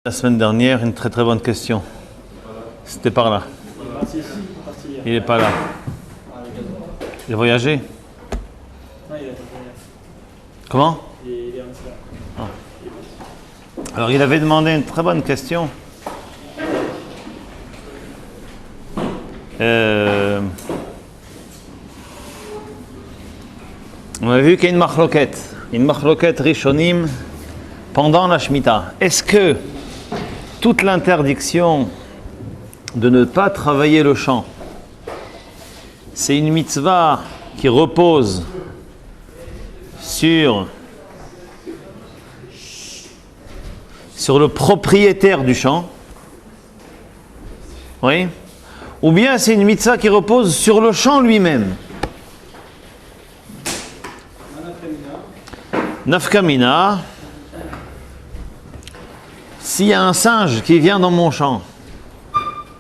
La semaine dernière, une très bonne question. C'était par là. Il n'est pas là. Il a voyagé? Non, il a Comment? Il est en Israël. Alors, il avait demandé une très bonne question. On a vu qu'il y a une machloket rishonim pendant la Shemitah. Est-ce que toute l'interdiction de ne pas travailler le champ, c'est une mitzvah qui repose sur le propriétaire du champ? Oui? Ou bien c'est une mitzvah qui repose sur le champ lui-même? Nafkamina. S'il y a un singe qui vient dans mon champ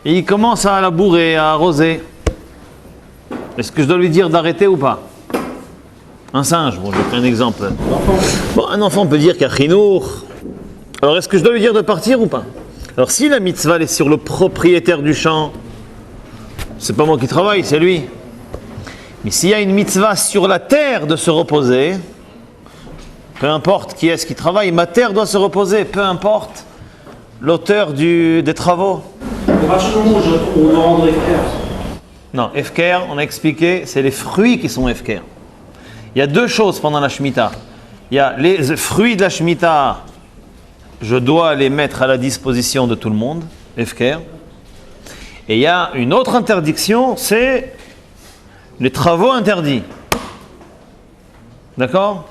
et il commence à labourer, à arroser, est-ce que je dois lui dire d'arrêter ou pas? Un singe, bon, je prends un exemple. Bon, un enfant peut dire qu'il y a chinour. Alors est-ce que je dois lui dire de partir ou pas? Alors si la mitzvah est sur le propriétaire du champ, c'est pas moi qui travaille, c'est lui. Mais s'il y a une mitzvah sur la terre de se reposer, peu importe qui est-ce qui travaille, ma terre doit se reposer, peu importe l'auteur des travaux. À partir du moment où on doit rendre Efker. Non, Efker, on a expliqué, c'est les fruits qui sont Efker. Il y a deux choses pendant la Shemitah. Il y a les fruits de la Shemitah, je dois les mettre à la disposition de tout le monde, Efker. Et il y a une autre interdiction, c'est les travaux interdits. D'accord?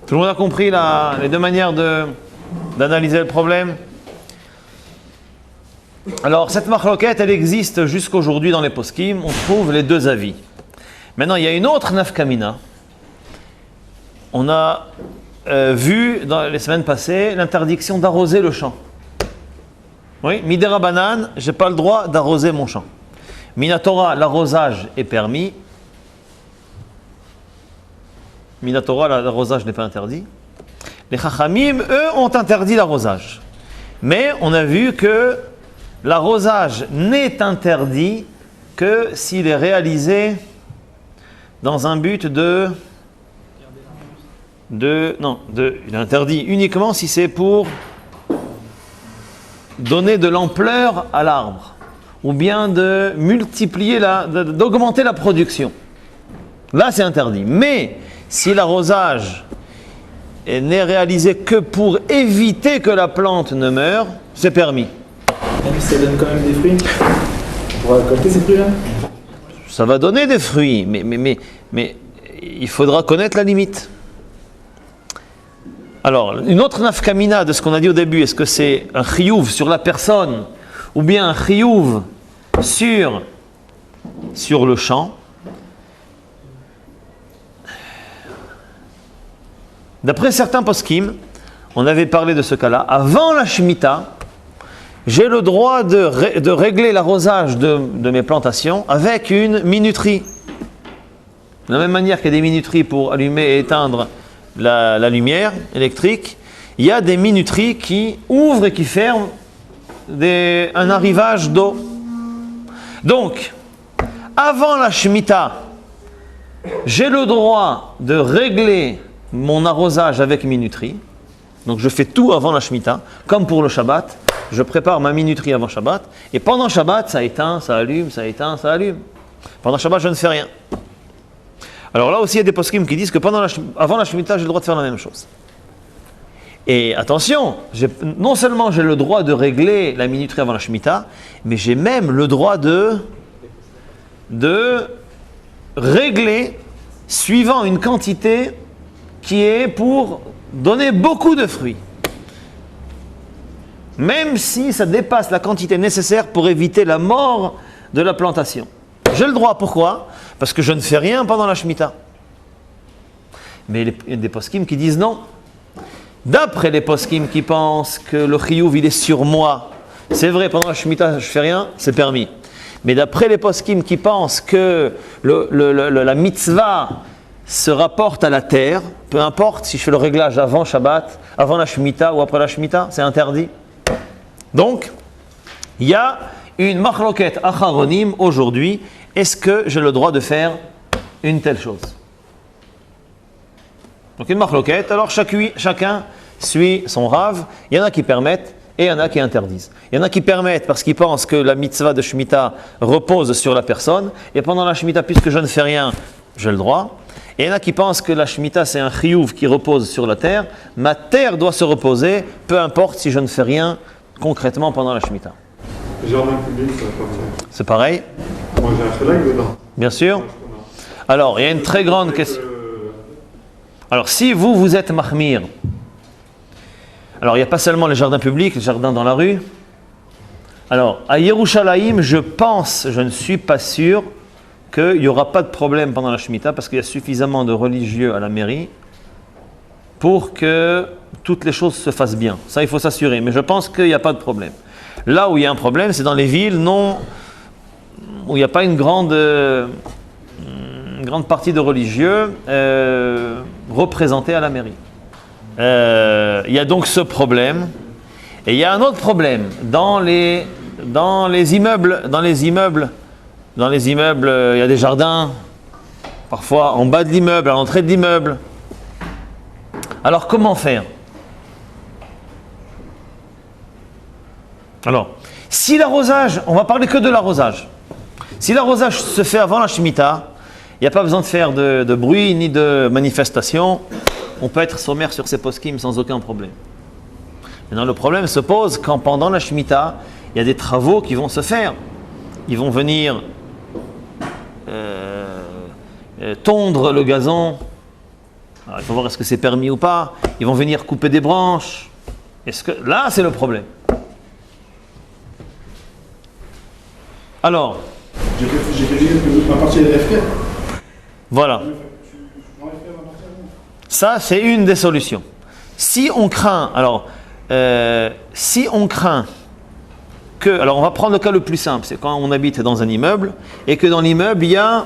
Tout le monde a compris les deux manières d'analyser le problème? Alors, cette machloket, elle existe jusqu'aujourd'hui dans les poskim. On trouve les deux avis. Maintenant, il y a une autre nafkamina. On a vu dans les semaines passées l'interdiction d'arroser le champ. Oui, midera banane, je n'ai pas le droit d'arroser mon champ. Minatora, l'arrosage est permis. Minatora, l'arrosage n'est pas interdit. Les chachamim, eux, ont interdit l'arrosage. Mais on a vu que l'arrosage n'est interdit que s'il est réalisé dans un but il est interdit uniquement si c'est pour donner de l'ampleur à l'arbre ou bien de multiplier, d'augmenter la production. Là, c'est interdit. Mais si l'arrosage n'est réalisé que pour éviter que la plante ne meure, c'est permis. Même si ça donne quand même des fruits, on pourra récolter ces fruits-là. Ça va donner des fruits, mais il faudra connaître la limite. Alors, une autre nafkamina de ce qu'on a dit au début, est-ce que c'est un chiyuv sur la personne ou bien un chiyuv sur le champ? D'après certains poskim, on avait parlé de ce cas-là, avant la Shemitah, j'ai le droit de régler l'arrosage de mes plantations avec une minuterie. De la même manière qu'il y a des minuteries pour allumer et éteindre la lumière électrique, il y a des minuteries qui ouvrent et qui ferment un arrivage d'eau. Donc, avant la Shemitah, j'ai le droit de régler mon arrosage avec minuterie. Donc je fais tout avant la Shemitah, comme pour le Shabbat. Je prépare ma minuterie avant Shabbat. Et pendant Shabbat, ça éteint, ça allume, ça éteint, ça allume. Pendant Shabbat, je ne fais rien. Alors là aussi, il y a des poskim qui disent que avant la Shemitah, j'ai le droit de faire la même chose. Et attention, non seulement j'ai le droit de régler la minuterie avant la Shemitah, mais j'ai même le droit de régler suivant une quantité qui est pour donner beaucoup de fruits. Même si ça dépasse la quantité nécessaire pour éviter la mort de la plantation. J'ai le droit, pourquoi? Parce que je ne fais rien pendant la Shemitah. Mais il y a des poskim qui disent non. D'après les poskim qui pensent que le chiyuv il est sur moi, c'est vrai, pendant la Shemitah je ne fais rien, c'est permis. Mais d'après les poskim qui pensent que la mitzvah se rapporte à la terre, peu importe si je fais le réglage avant Shabbat, avant la Shemitah ou après la Shemitah, c'est interdit. Donc, il y a une machloket acharonim aujourd'hui. Est-ce que j'ai le droit de faire une telle chose? Donc une machloket, alors chacun suit son rave. Il y en a qui permettent et il y en a qui interdisent. Il y en a qui permettent parce qu'ils pensent que la mitzvah de Shemitah repose sur la personne. Et pendant la Shemitah, puisque je ne fais rien, j'ai le droit. Et il y en a qui pensent que la Shemitah c'est un chiyuv qui repose sur la terre. Ma terre doit se reposer, peu importe si je ne fais rien concrètement pendant la Shemitah. Jardin public, ça va pas faire. C'est pareil? Moi j'ai un chelag dedans. Bien sûr. Alors, il y a une très grande question. Alors, si vous êtes mahmir, alors il n'y a pas seulement les jardins publics, les jardins dans la rue. Alors, à Yerushalayim, je ne suis pas sûr qu'il n'y aura pas de problème pendant la Shemitah parce qu'il y a suffisamment de religieux à la mairie pour que toutes les choses se fassent bien. Ça, il faut s'assurer. Mais je pense qu'il n'y a pas de problème. Là où il y a un problème, c'est dans les villes où il n'y a pas une grande partie de religieux représentés à la mairie. Il y a donc ce problème. Et il y a un autre problème. Dans les immeubles, il y a des jardins, parfois en bas de l'immeuble, à l'entrée de l'immeuble. Alors comment faire? Alors, si l'arrosage, on va parler que de l'arrosage. Si l'arrosage se fait avant la Shemitah, il n'y a pas besoin de faire de bruit ni de manifestation. On peut être sommaire sur ces poskim sans aucun problème. Maintenant, le problème se pose quand pendant la Shemitah, il y a des travaux qui vont se faire. Ils vont venir tondre le gazon. Alors, il faut voir est-ce que c'est permis ou pas. Ils vont venir couper des branches. Là, c'est le problème. Alors, J'ai fait ma partie de FK. Voilà. Ça, c'est une des solutions. Si on craint, alors on va prendre le cas le plus simple, c'est quand on habite dans un immeuble et que dans l'immeuble, il y a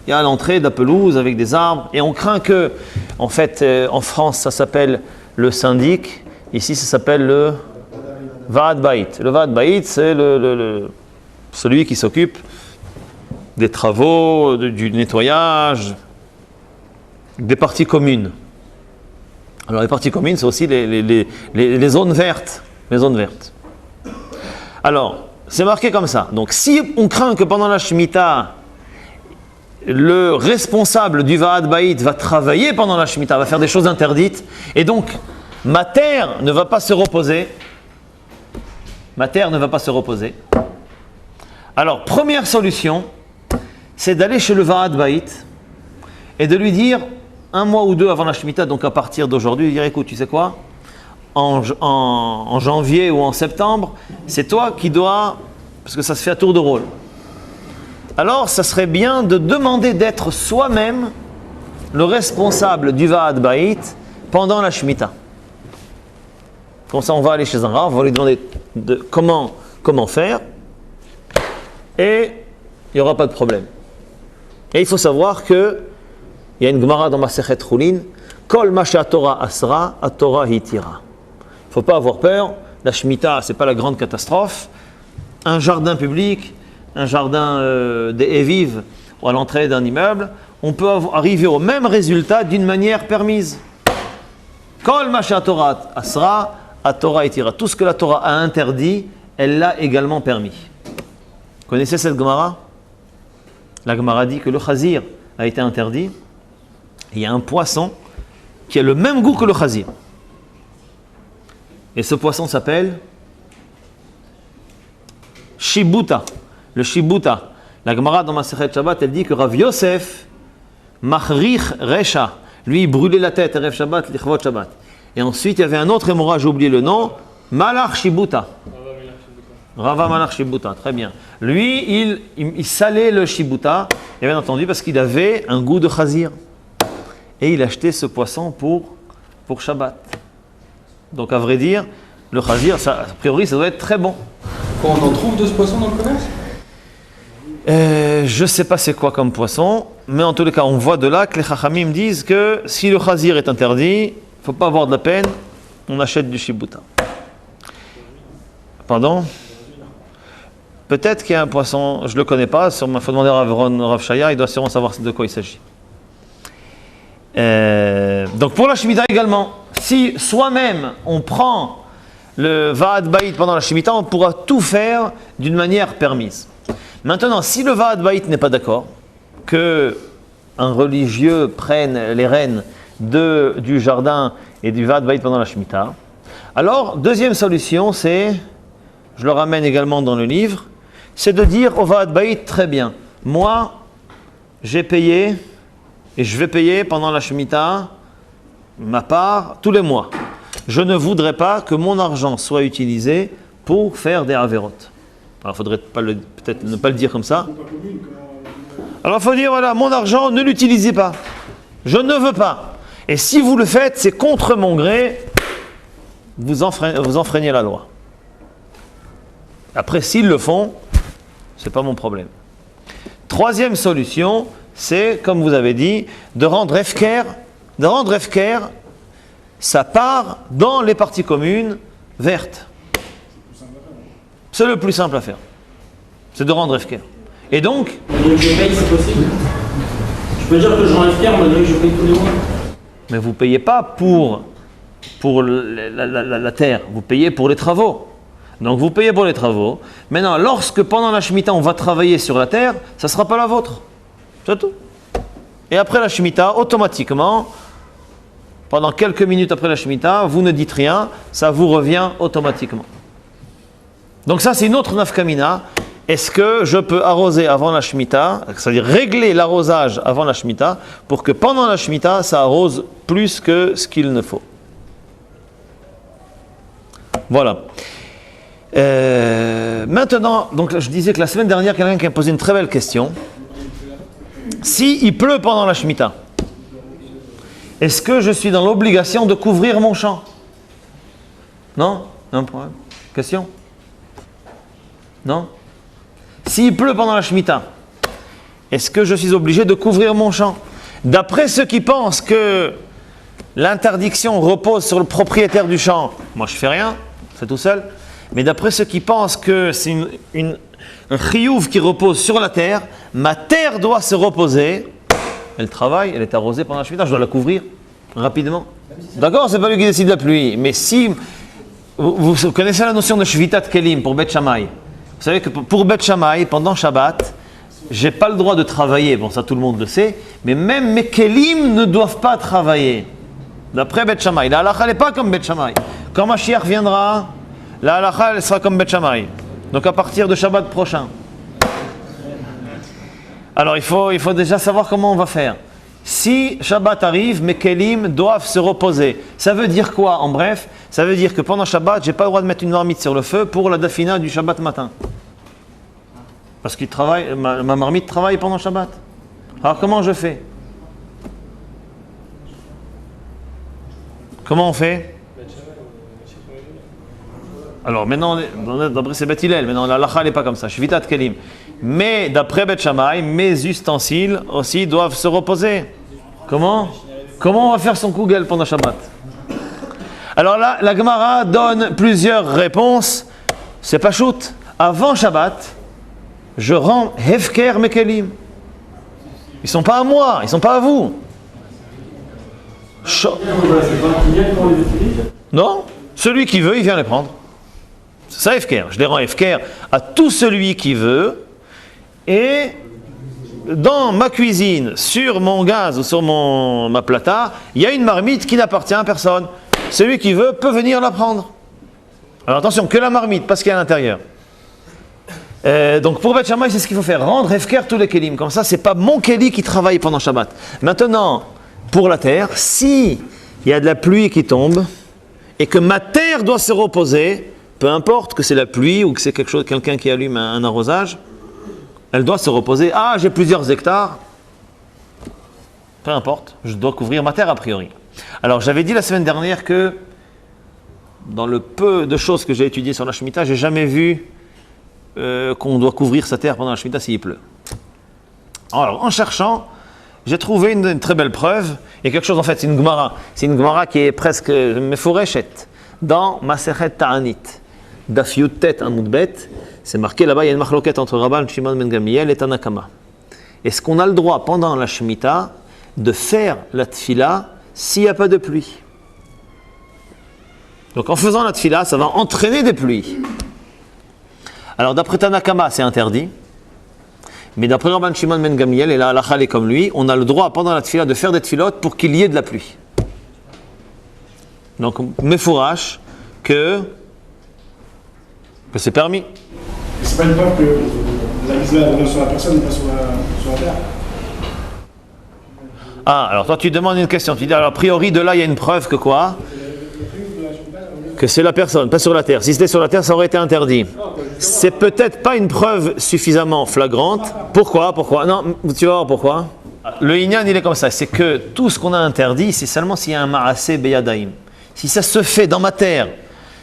à l'entrée de la pelouse avec des arbres et on craint que, en fait, en France, ça s'appelle le syndic, ici, ça s'appelle le Vaad Bait. Le Vaad Bait, c'est celui qui s'occupe des travaux, du nettoyage, des parties communes. Alors les parties communes, c'est aussi les zones vertes. Les zones vertes. Alors, c'est marqué comme ça. Donc si on craint que pendant la Shemitah, le responsable du Vaad Bait va travailler pendant la Shemitah, va faire des choses interdites, et donc ma terre ne va pas se reposer. Ma terre ne va pas se reposer. Alors, première solution, c'est d'aller chez le Vaad Bait et de lui dire, un mois ou deux avant la Shemitah, donc à partir d'aujourd'hui, lui dire, écoute, tu sais quoi, en janvier ou en septembre, c'est toi qui dois, parce que ça se fait à tour de rôle. Alors, ça serait bien de demander d'être soi-même le responsable du Vaad Bait pendant la Shemitah. Comme ça, on va aller chez un rav, on va lui demander comment faire. Et il n'y aura pas de problème. Et il faut savoir qu'il y a une Gemara dans Masechet Chulin, Kol ma she'atorah asra, atorah hitira. Il ne faut pas avoir peur. La Shemitah, ce n'est pas la grande catastrophe. Un jardin public, un jardin des Eviv ou à l'entrée d'un immeuble, on peut arriver au même résultat d'une manière permise. Kol ma she'atorah asra, atorah hitira. Tout ce que la Torah a interdit, elle l'a également permis. Vous connaissez cette Gemara? La Gemara dit que le chazir a été interdit. Et il y a un poisson qui a le même goût que le chazir. Et ce poisson s'appelle Shibuta. Le Shibuta. La Gemara dans Masechet Shabbat, elle dit que Rav Yosef Machrich Resha, lui, il brûlait la tête, Erev Shabbat, Lichvot Shabbat. Et ensuite, il y avait un autre hémorrhage, j'ai oublié le nom, Malach Shibuta. Rava Malach Shibuta, très bien. Lui, il salait le Shibuta, et bien entendu, parce qu'il avait un goût de chazir. Et il achetait ce poisson pour Shabbat. Donc, à vrai dire, le chazir, a priori, ça doit être très bon. Quand on en trouve de ce poisson dans le commerce? Je ne sais pas c'est quoi comme poisson, mais en tous les cas, on voit de là que les Chachamim disent que si le chazir est interdit, il ne faut pas avoir de la peine, on achète du shibuta. Pardon? Peut-être qu'il y a un poisson, je ne le connais pas, il faut demander à Rav Shaya, il doit sûrement savoir de quoi il s'agit. Donc pour la Shemitah également, si soi-même on prend le Va'ad Bayit pendant la Shemitah, on pourra tout faire d'une manière permise. Maintenant, si le Va'ad Bayit n'est pas d'accord, que un religieux prenne les rênes du jardin et du Va'ad Bayit pendant la Shemitah, alors deuxième solution, c'est, je le ramène également dans le livre, c'est de dire au Va'ad Bayit, très bien, moi j'ai payé et je vais payer pendant la Shemitah ma part tous les mois. Je ne voudrais pas que mon argent soit utilisé pour faire des avérotes. Alors, il faudrait peut-être ne pas le dire comme ça. Alors, il faut dire, voilà, mon argent, ne l'utilisez pas. Je ne veux pas. Et si vous le faites, c'est contre mon gré, vous enfreignez la loi. Après, s'ils le font, ce n'est pas mon problème. Troisième solution, c'est, comme vous avez dit, de rendre Hefker sa part dans les parties communes vertes. C'est le plus simple à faire. C'est de rendre Hefker. Et donc... Mais je paye, c'est possible. Je peux dire que je rends Hefker, mais je paye tous les mois. Mais vous ne payez pas pour la terre, vous payez pour les travaux. Donc vous payez pour les travaux. Maintenant, lorsque pendant la Shemitah, on va travailler sur la terre, ça ne sera pas la vôtre. C'est tout. Et après la Shemitah, automatiquement, pendant quelques minutes après la Shemitah, vous ne dites rien, ça vous revient automatiquement. Donc ça, c'est une autre nafkamina. Est-ce que je peux arroser avant la Shemitah, c'est-à-dire régler l'arrosage avant la Shemitah, pour que pendant la Shemitah, ça arrose plus que ce qu'il ne faut? Voilà. Maintenant, donc je disais que la semaine dernière, quelqu'un qui a posé une très belle question. S'il pleut pendant la Shemitah, est-ce que je suis dans l'obligation de couvrir mon champ? Non? Un problème. Question? Non? S'il pleut pendant la Shemitah, est-ce que je suis obligé de couvrir mon champ? D'après ceux qui pensent que l'interdiction repose sur le propriétaire du champ, moi je fais rien, c'est tout seul. Mais d'après ceux qui pensent que c'est un chiyuv qui repose sur la terre, ma terre doit se reposer, elle travaille, elle est arrosée pendant la Shemitah, je dois la couvrir rapidement. D'accord, c'est pas lui qui décide de la pluie, mais si vous connaissez la notion de Shvitat Kelim pour Bet Shammai, vous savez que pour Bet Shammai, pendant Shabbat, j'ai pas le droit de travailler, bon ça tout le monde le sait, mais même mes Kelim ne doivent pas travailler. D'après Bet Shammai, la halakha n'est pas comme Bet Shammai. Quand Mashiach viendra, la halakha elle sera comme Bet Shammai. Donc à partir de Shabbat prochain. Alors il faut déjà savoir comment on va faire. Si Shabbat arrive, mes kelim doivent se reposer. Ça veut dire quoi en bref? Ça veut dire que pendant Shabbat, je n'ai pas le droit de mettre une marmite sur le feu pour la dafina du Shabbat matin. Parce qu'il travaille, ma marmite travaille pendant Shabbat. Alors comment je fais? Comment on fait? Alors maintenant, d'après c'est Bet Hillel, maintenant la halakha n'est pas comme ça, Shvitat Kelim. Mais d'après Bet Shammai, mes ustensiles aussi doivent se reposer. Comment on va faire son kugel pendant Shabbat? Alors là, la Gemara donne plusieurs réponses. C'est pas shoot. Avant Shabbat, je rends Hefker mes Kelim. Ils sont pas à moi, ils sont pas à vous. Non, celui qui veut, il vient les prendre. C'est ça Hefker. Je les rends Hefker à tout celui qui veut. Et dans ma cuisine, sur mon gaz ou sur ma plata, il y a une marmite qui n'appartient à personne. Celui qui veut peut venir la prendre. Alors attention, que la marmite, pas ce qu'il y a à l'intérieur. Donc pour Bet Shammai, c'est ce qu'il faut faire. Rendre Hefker tous les kelim. Comme ça, c'est pas mon keli qui travaille pendant Shabbat. Maintenant, pour la terre, si il y a de la pluie qui tombe et que ma terre doit se reposer, peu importe que c'est la pluie ou que c'est quelqu'un qui allume un arrosage, elle doit se reposer. Ah, j'ai plusieurs hectares. Peu importe, je dois couvrir ma terre a priori. Alors, j'avais dit la semaine dernière que dans le peu de choses que j'ai étudiées sur la Shemitah, j'ai jamais vu qu'on doit couvrir sa terre pendant la Shemitah s'il pleut. Alors, en cherchant, j'ai trouvé une très belle preuve. Il y a quelque chose, en fait, c'est une Gemara. C'est une Gemara qui est presque meforeshet. Dans Masechet Ta'anit, Daf Yud-Tet Amud Bet, c'est marqué là-bas, il y a une marloquette entre Rabban Shimon ben Gamliel et Tanakama. Est-ce qu'on a le droit, pendant la Shemitah, de faire la tfila s'il n'y a pas de pluie? Donc en faisant la tfila, ça va entraîner des pluies. Alors d'après Tanakama, c'est interdit. Mais d'après Rabban Shimon ben Gamliel, et la halakha est comme lui, on a le droit, pendant la tfila, de faire des tfilotes pour qu'il y ait de la pluie. Donc, mefourash que c'est permis. Et c'est pas une preuve que la mitzvah est sur la personne et pas sur la terre. Ah, alors toi tu demandes une question. Tu dis, alors a priori de là il y a une preuve que quoi? Que c'est la personne, pas sur la terre. Si c'était sur la terre, ça aurait été interdit. C'est peut-être pas une preuve suffisamment flagrante. Pourquoi? Non, tu vas voir pourquoi. Le inyan il est comme ça. C'est que tout ce qu'on a interdit, c'est seulement s'il y a un ma'aseh beyadaim. Si ça se fait dans ma terre,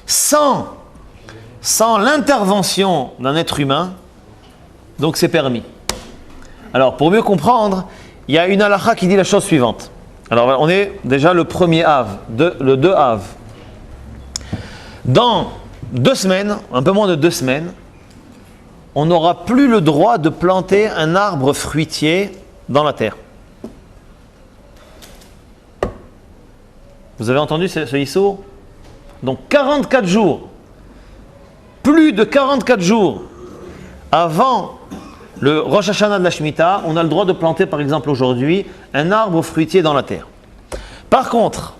sans l'intervention d'un être humain, donc c'est permis. Alors, pour mieux comprendre, il y a une halakha qui dit la chose suivante. Alors, on est déjà le 1er Av, le 2 Av. Dans 2 semaines, un peu moins de 2 semaines, on n'aura plus le droit de planter un arbre fruitier dans la terre. Vous avez entendu ce issur? Donc 44 jours, plus de 44 jours avant le Rosh Hashanah de la Shemitah, on a le droit de planter par exemple aujourd'hui un arbre fruitier dans la terre. Par contre,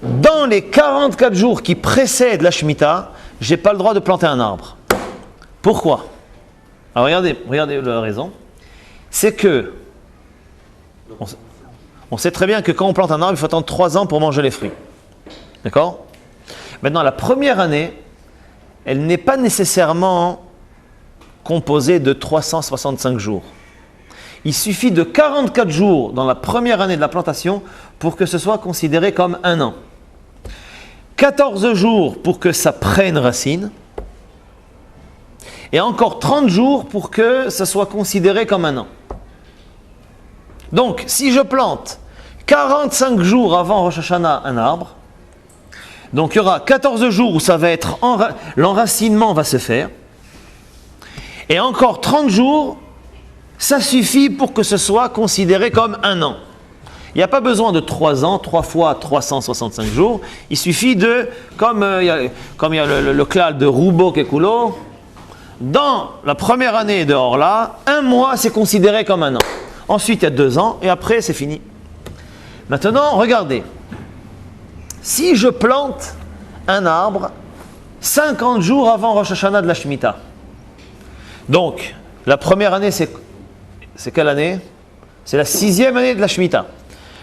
dans les 44 jours qui précèdent la Shemitah, je n'ai pas le droit de planter un arbre. Pourquoi? Alors regardez la raison. C'est que on sait très bien que quand on plante un arbre, il faut attendre 3 ans pour manger les fruits. D'accord? Maintenant, la première année, elle n'est pas nécessairement composée de 365 jours. Il suffit de 44 jours dans la première année de la plantation pour que ce soit considéré comme 1 an. 14 jours pour que ça prenne racine. Et encore 30 jours pour que ça soit considéré comme 1 an. Donc, si je plante 45 jours avant Rosh Hashanah un arbre, donc il y aura 14 jours où ça va être l'enracinement va se faire, et encore 30 jours, ça suffit pour que ce soit considéré comme 1 an. Il n'y a pas besoin de 3 ans, 3 fois 365 jours, il suffit de, comme il y a le klal de Roubo Kekulo, dans la première année de Orla, 1 mois c'est considéré comme 1 an. Ensuite, il y a 2 ans et après, c'est fini. Maintenant, regardez. Si je plante un arbre 50 jours avant Rosh Hashanah de la Shemitah, donc la première année, c'est quelle année? C'est la 6e année de la Shemitah.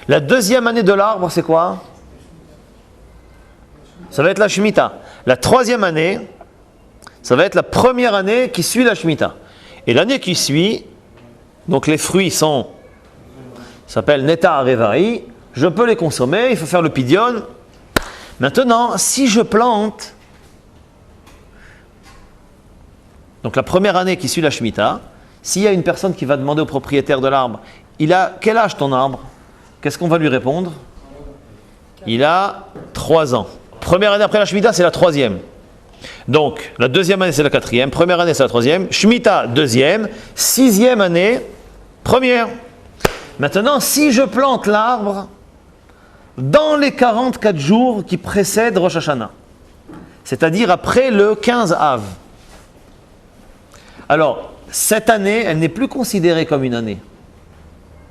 La 2e année de l'arbre, c'est quoi? Ça va être la Shemitah. La 3e année, ça va être la première année qui suit la Shemitah. Et l'année qui suit, donc les fruits s'appellent Neta Arevari, je peux les consommer, il faut faire le pidion. Maintenant, si je plante, donc la première année qui suit la Shemitah, s'il y a une personne qui va demander au propriétaire de l'arbre, il a quel âge ton arbre? Qu'est-ce qu'on va lui répondre? Il a 3 ans. Première année après la Shemitah, c'est la 3e. Donc, la 2e année, c'est la 4e. Première année, c'est la 3e. Shemitah, 2e. 6e année, 1re. Maintenant, si je plante l'arbre dans les 44 jours qui précèdent Rosh Hashanah, c'est-à-dire après le 15 Av, alors, cette année, elle n'est plus considérée comme une année,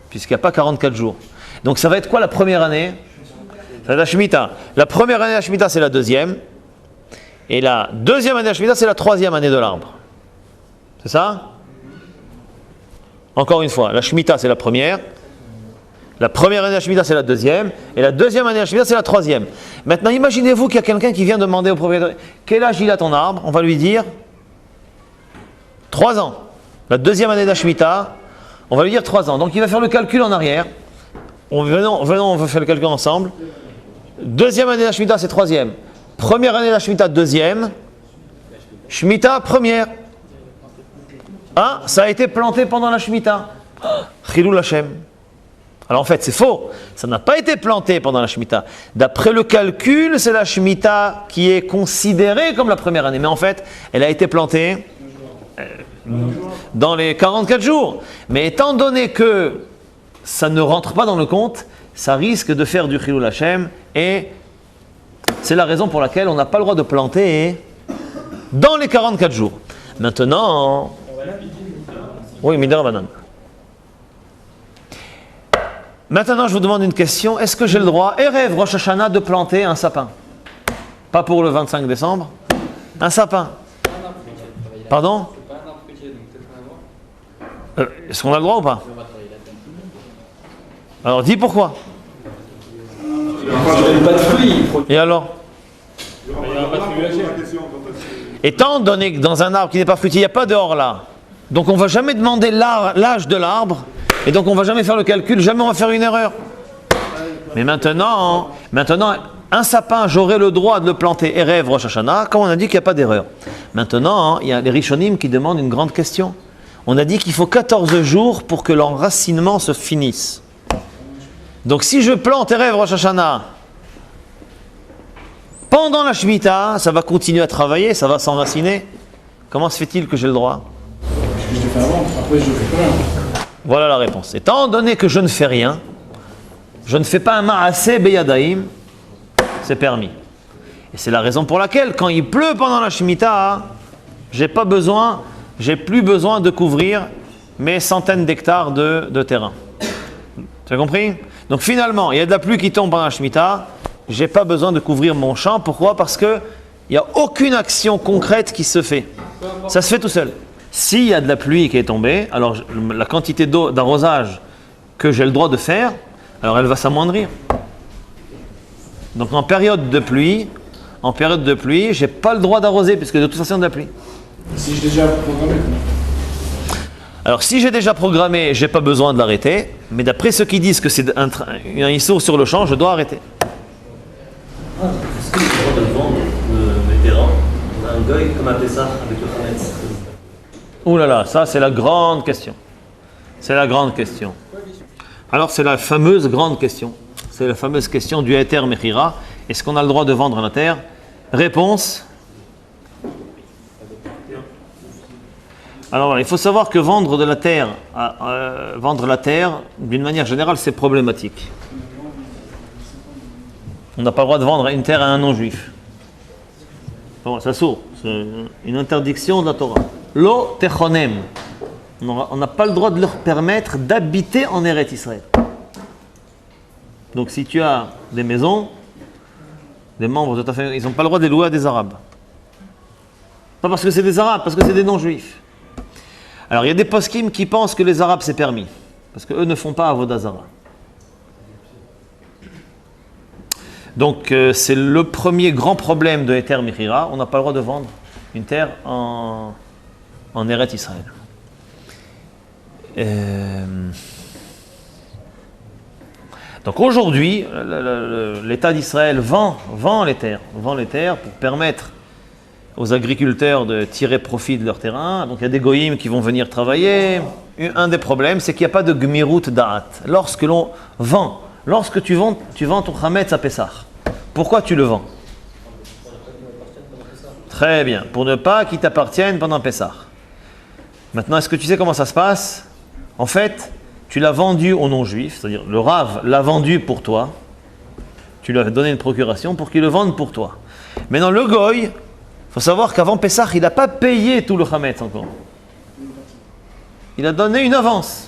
puisqu'il n'y a pas 44 jours. Donc, ça va être quoi la première année? Ça va être la Shemitah. La première année de la Shemitah, c'est la 2e. Et la 2e année de la Shemitah, c'est la 3e année de l'arbre. C'est ça? Encore une fois, la Shemitah, c'est la première. La première année de la Shemitah, c'est la 2e. Et la 2e année de la Shemitah, c'est la 3e. Maintenant, imaginez-vous qu'il y a quelqu'un qui vient demander au propriétaire quel âge il a ton arbre. On va lui dire 3 ans. La 2e année de la Shemitah, on va lui dire 3 ans. Donc, il va faire le calcul en arrière. Venons, on va faire le calcul ensemble. 2e année de la Shemitah, c'est 3e. Première année de la Shemitah, 2e. Shemitah, 1re. Ah, ça a été planté pendant la Shemitah. Chilul Hashem. Alors en fait, c'est faux. Ça n'a pas été planté pendant la Shemitah. D'après le calcul, c'est la Shemitah qui est considérée comme la première année. Mais en fait, elle a été plantée dans les 44 jours. Mais étant donné que ça ne rentre pas dans le compte, ça risque de faire du Chilul Hashem. Et c'est la raison pour laquelle on n'a pas le droit de planter dans les 44 jours. Maintenant, oui, Midar Banan. Maintenant, je vous demande une question. Est-ce que j'ai le droit, Erev Rosh Hashanah, de planter un sapin? Pas pour le 25 décembre. Un sapin. Pardon? Est-ce qu'on a le droit ou pas? Alors, dis pourquoi. Pas de fruits. Et alors? Étant donné que dans un arbre qui n'est pas fruitier, il n'y a pas de hors-là. Donc, on ne va jamais demander l'âge de l'arbre. Et donc, on ne va jamais faire le calcul, jamais on va faire une erreur. Mais maintenant, un sapin, j'aurai le droit de le planter Erev Rosh Hashanah, comme on a dit qu'il n'y a pas d'erreur. Maintenant, il y a les Rishonim qui demandent une grande question. On a dit qu'il faut 14 jours pour que l'enracinement se finisse. Donc, si je plante Erev Rosh Hashanah, pendant la Shemitah, ça va continuer à travailler, ça va s'enraciner. Comment se fait-il que j'ai le droit? Je l'ai fait avant, après je fais rien. Voilà la réponse. Étant donné que je ne fais rien, je ne fais pas un ma'aseh beyadaim, c'est permis. Et c'est la raison pour laquelle, quand il pleut pendant la Shemitah, j'ai plus besoin de couvrir mes centaines d'hectares de terrain. Tu as compris? Donc finalement, il y a de la pluie qui tombe pendant la Shemitah, j'ai pas besoin de couvrir mon champ. Pourquoi? Parce que il n'y a aucune action concrète qui se fait. Ça se fait tout seul. S'il y a de la pluie qui est tombée, alors la quantité d'eau d'arrosage que j'ai le droit de faire, alors elle va s'amoindrir. Donc en période de pluie, j'ai pas le droit d'arroser puisque de toute façon il y a de la pluie. Si j'ai déjà programmé. Alors si j'ai déjà programmé, j'ai pas besoin de l'arrêter, mais d'après ceux qui disent que c'est un issour sur le champ, je dois arrêter. Est-ce que j'ai le droit de vendre mes terrains à un goy comme à Pessah avec le Hametz? Ouh là là, ça c'est la grande question. C'est la grande question. Alors c'est la fameuse grande question. C'est la fameuse question du Heter Mechira. Est-ce qu'on a le droit de vendre la terre? Réponse. Alors voilà, il faut savoir que vendre de la terre, d'une manière générale, c'est problématique. On n'a pas le droit de vendre une terre à un non-juif. Bon, ça s'ouvre. C'est une interdiction de la Torah. Lo techonem. On n'a pas le droit de leur permettre d'habiter en Eretz Israël. Donc si tu as des maisons, des membres de ta famille, ils n'ont pas le droit de les louer à des Arabes. Pas parce que c'est des Arabes, parce que c'est des non-juifs. Alors il y a des poskim qui pensent que les Arabes c'est permis. Parce qu'eux ne font pas Avodah Zara. Donc c'est le premier grand problème de Heter Mechira. On n'a pas le droit de vendre une terre en Eretz Israël. Donc aujourd'hui, l'État d'Israël vend les terres pour permettre aux agriculteurs de tirer profit de leur terrain. Donc il y a des goïms qui vont venir travailler. Un des problèmes, c'est qu'il n'y a pas de gmirut da'at. Lorsque tu vends ton chametz à Pessah, pourquoi tu le vends? Très bien, pour ne pas qu'il t'appartienne pendant Pessah. Maintenant, est-ce que tu sais comment ça se passe? En fait, tu l'as vendu aux non-juifs, c'est-à-dire le Rav l'a vendu pour toi. Tu lui as donné une procuration pour qu'il le vende pour toi. Maintenant, le goy, il faut savoir qu'avant Pessah, il n'a pas payé tout le chametz encore. Il a donné une avance.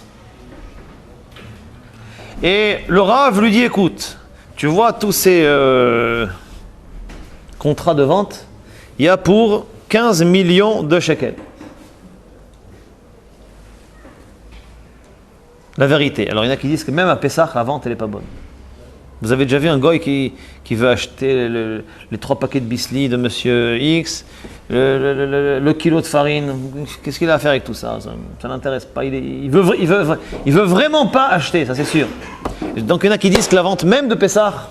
Et le Rav lui dit, écoute, tu vois tous ces contrats de vente, il y a pour 15 millions de shekels. La vérité. Alors il y en a qui disent que même à Pessah, la vente, elle n'est pas bonne. Vous avez déjà vu un goy qui veut acheter les 3 paquets de bisli de monsieur X, le kilo de farine. Qu'est-ce qu'il a à faire avec tout ça? Ça n'intéresse pas. Il veut vraiment pas acheter, ça c'est sûr. Donc il y en a qui disent que la vente même de Pessah,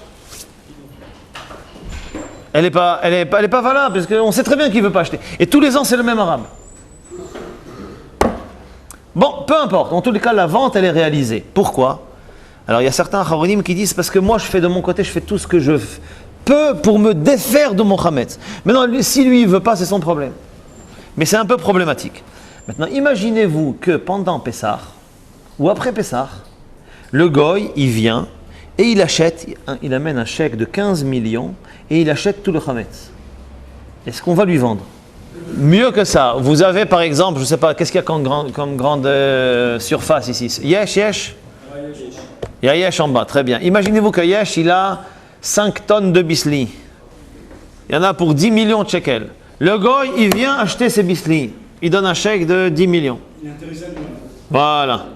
elle n'est pas valable, parce qu'on sait très bien qu'il ne veut pas acheter. Et tous les ans, c'est le même arabe. Bon, peu importe. En tous les cas, la vente, elle est réalisée. Pourquoi? Alors, il y a certains Acharonim qui disent parce que moi, je fais de mon côté, je fais tout ce que je peux pour me défaire de mon Chametz. Maintenant, si lui, il ne veut pas, c'est son problème. Mais c'est un peu problématique. Maintenant, imaginez-vous que pendant Pessah, ou après Pessah, le Goy, il vient et il achète, il amène un chèque de 15 millions et il achète tout le Chametz. Est-ce qu'on va lui vendre? Mieux que ça, vous avez par exemple, je ne sais pas, qu'est-ce qu'il y a comme grande surface ici? Yesh? Il y a Yesh en bas, très bien. Imaginez-vous que Yesh, il a 5 tonnes de bisli. Il y en a pour 10 millions de shekels. Le Goy, il vient acheter ses bisli. Il donne un chèque de 10 millions. Il est intéressé à lui. Voilà.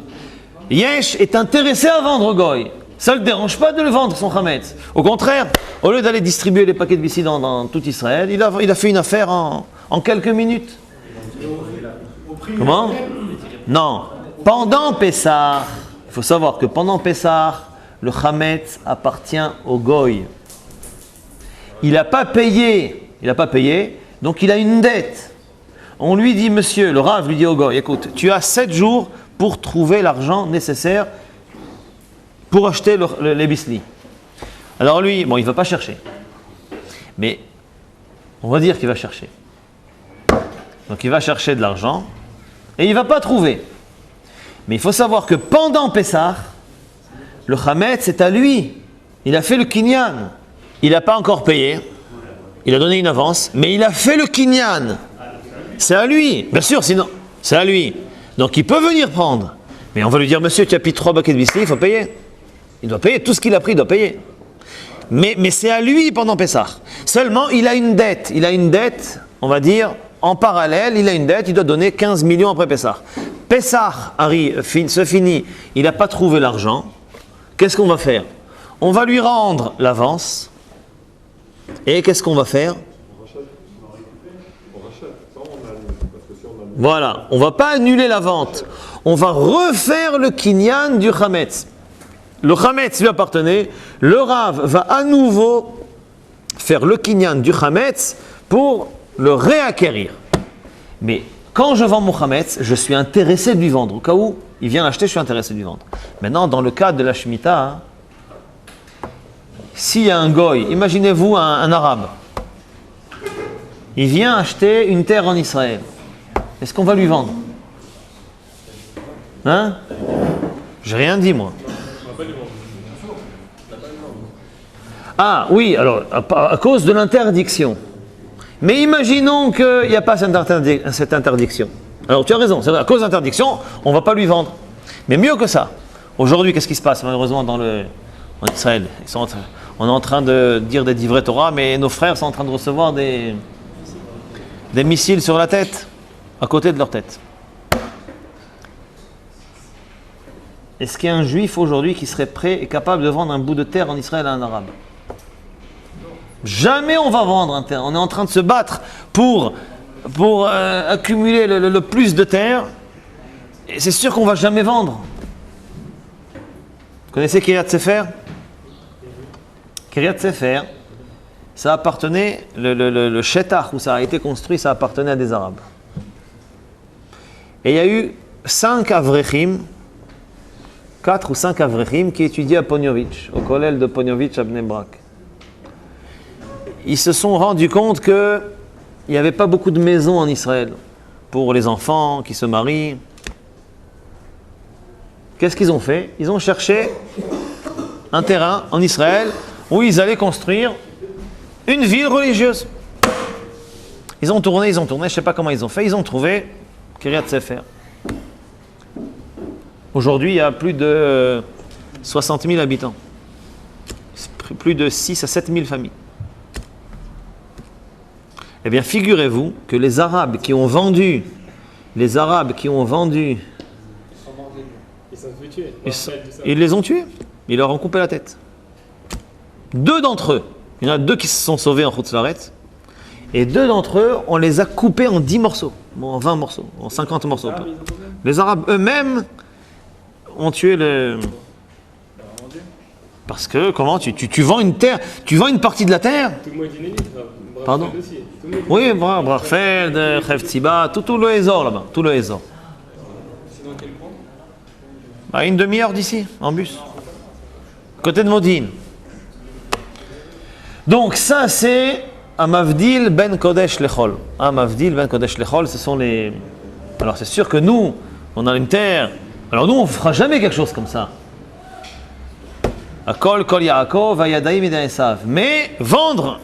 Yesh est intéressé à vendre Goy. Ça ne le dérange pas de le vendre, son Chametz. Au contraire, au lieu d'aller distribuer les paquets de bisli dans tout Israël, il a fait une affaire en quelques minutes. Comment? Non. Pendant Pessah, il faut savoir que pendant Pessah, le Chametz appartient au Goy. Il n'a pas payé, donc il a une dette. On lui dit, monsieur, le Rav lui dit au Goy, écoute, tu as 7 jours pour trouver l'argent nécessaire pour acheter les bisli. Alors lui, bon, il ne va pas chercher. Mais on va dire qu'il va chercher. Donc il va chercher de l'argent et il ne va pas trouver. Mais il faut savoir que pendant Pessah, le Chametz, c'est à lui. Il a fait le kinyan. Il n'a pas encore payé. Il a donné une avance, mais il a fait le kinyan. C'est à lui. Bien sûr, sinon, c'est à lui. Donc il peut venir prendre. Mais on va lui dire, monsieur, tu as pris 3 paquets de biscuits, il faut payer. Il doit payer. Tout ce qu'il a pris, il doit payer. Mais c'est à lui pendant Pessah. Seulement, il a une dette. Il a une dette, on va dire, en parallèle, il a une dette, il doit donner 15 millions après Pessah. Pessah se finit, il n'a pas trouvé l'argent. Qu'est-ce qu'on va faire? On va lui rendre l'avance. Et qu'est-ce qu'on va faire? Voilà, on ne va pas annuler la vente. On va refaire le kinyan du Chametz. Le Chametz lui appartenait. Le Rav va à nouveau faire le kinyan du Chametz pour le réacquérir. Mais quand je vends mon Chametz, je suis intéressé de lui vendre. Au cas où il vient l'acheter, je suis intéressé de lui vendre. Maintenant, dans le cadre de la Shemitah, s'il y a un goy, imaginez-vous un arabe, il vient acheter une terre en Israël. Est-ce qu'on va lui vendre? Hein? J'ai rien dit, moi. Ah oui, alors, à cause de l'interdiction. Mais imaginons qu'il n'y a pas cette interdiction. Alors tu as raison, c'est vrai, à cause de l'interdiction, on ne va pas lui vendre. Mais mieux que ça. Aujourd'hui, qu'est-ce qui se passe malheureusement en Israël? On est en train de dire des divrei Torah, mais nos frères sont en train de recevoir des missiles sur la tête, à côté de leur tête. Est-ce qu'il y a un juif aujourd'hui qui serait prêt et capable de vendre un bout de terre en Israël à un arabe? Jamais on va vendre un terre. On est en train de se battre pour accumuler le plus de terre. Et c'est sûr qu'on ne va jamais vendre. Vous connaissez Kiryat Sefer? Kiryat Sefer, ça appartenait, le Shetach où ça a été construit, ça appartenait à des Arabes. Et il y a eu 5 Avrechim, 4 ou 5 Avrechim qui étudiaient à Poniovitch, au collège de Poniovitch à Bnei Brak. Ils se sont rendus compte qu'il n'y avait pas beaucoup de maisons en Israël pour les enfants qui se marient. Qu'est-ce qu'ils ont fait? Ils ont cherché un terrain en Israël où ils allaient construire une ville religieuse. Ils ont tourné, je ne sais pas comment ils ont fait, ils ont trouvé Kiryat Sefer. Aujourd'hui, il y a plus de 60 000 habitants. Plus de 6 à 7 000 familles. Eh bien, figurez-vous que les Arabes qui ont vendu, ils les ont tués. Ils leur ont coupé la tête. 2 d'entre eux, il y en a 2 qui se sont sauvés en Chutz-Laret, et 2 d'entre eux, on les a coupés en 10 morceaux, en 20 morceaux, en 50 morceaux. Les Arabes eux-mêmes ont tué le... Parce que, comment, tu vends une terre, tu vends une partie de la terre. Pardon? Oui, Brachfeld, Chefziba, tout le Ezor là-bas, tout le Ezor. C'est dans quel À une demi-heure d'ici, en bus. Côté de Modine. Donc ça c'est Amavdil ben Kodesh Lechol. Amavdil ben Kodesh Lechol, ce sont les... Alors c'est sûr que nous, on a une terre. Alors nous, on ne fera jamais quelque chose comme ça. Akol Kol Yaakov Vayadaim Eda Esav. Mais vendre,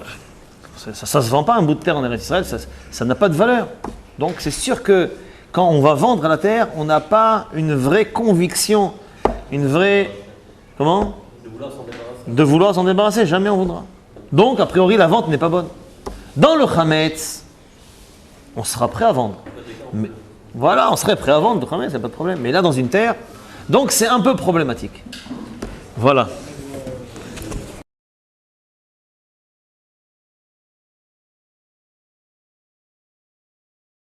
ça ne se vend pas un bout de terre en Eretz Israël, ça n'a pas de valeur. Donc c'est sûr que quand on va vendre la terre, on n'a pas une vraie conviction, une vraie... Comment ? De vouloir s'en débarrasser, jamais on voudra. Donc, a priori, la vente n'est pas bonne. Dans le Chametz, on sera prêt à vendre. Mais, voilà, on serait prêt à vendre le Chametz, il n'y a pas de problème. Mais là, dans une terre, donc c'est un peu problématique. Voilà.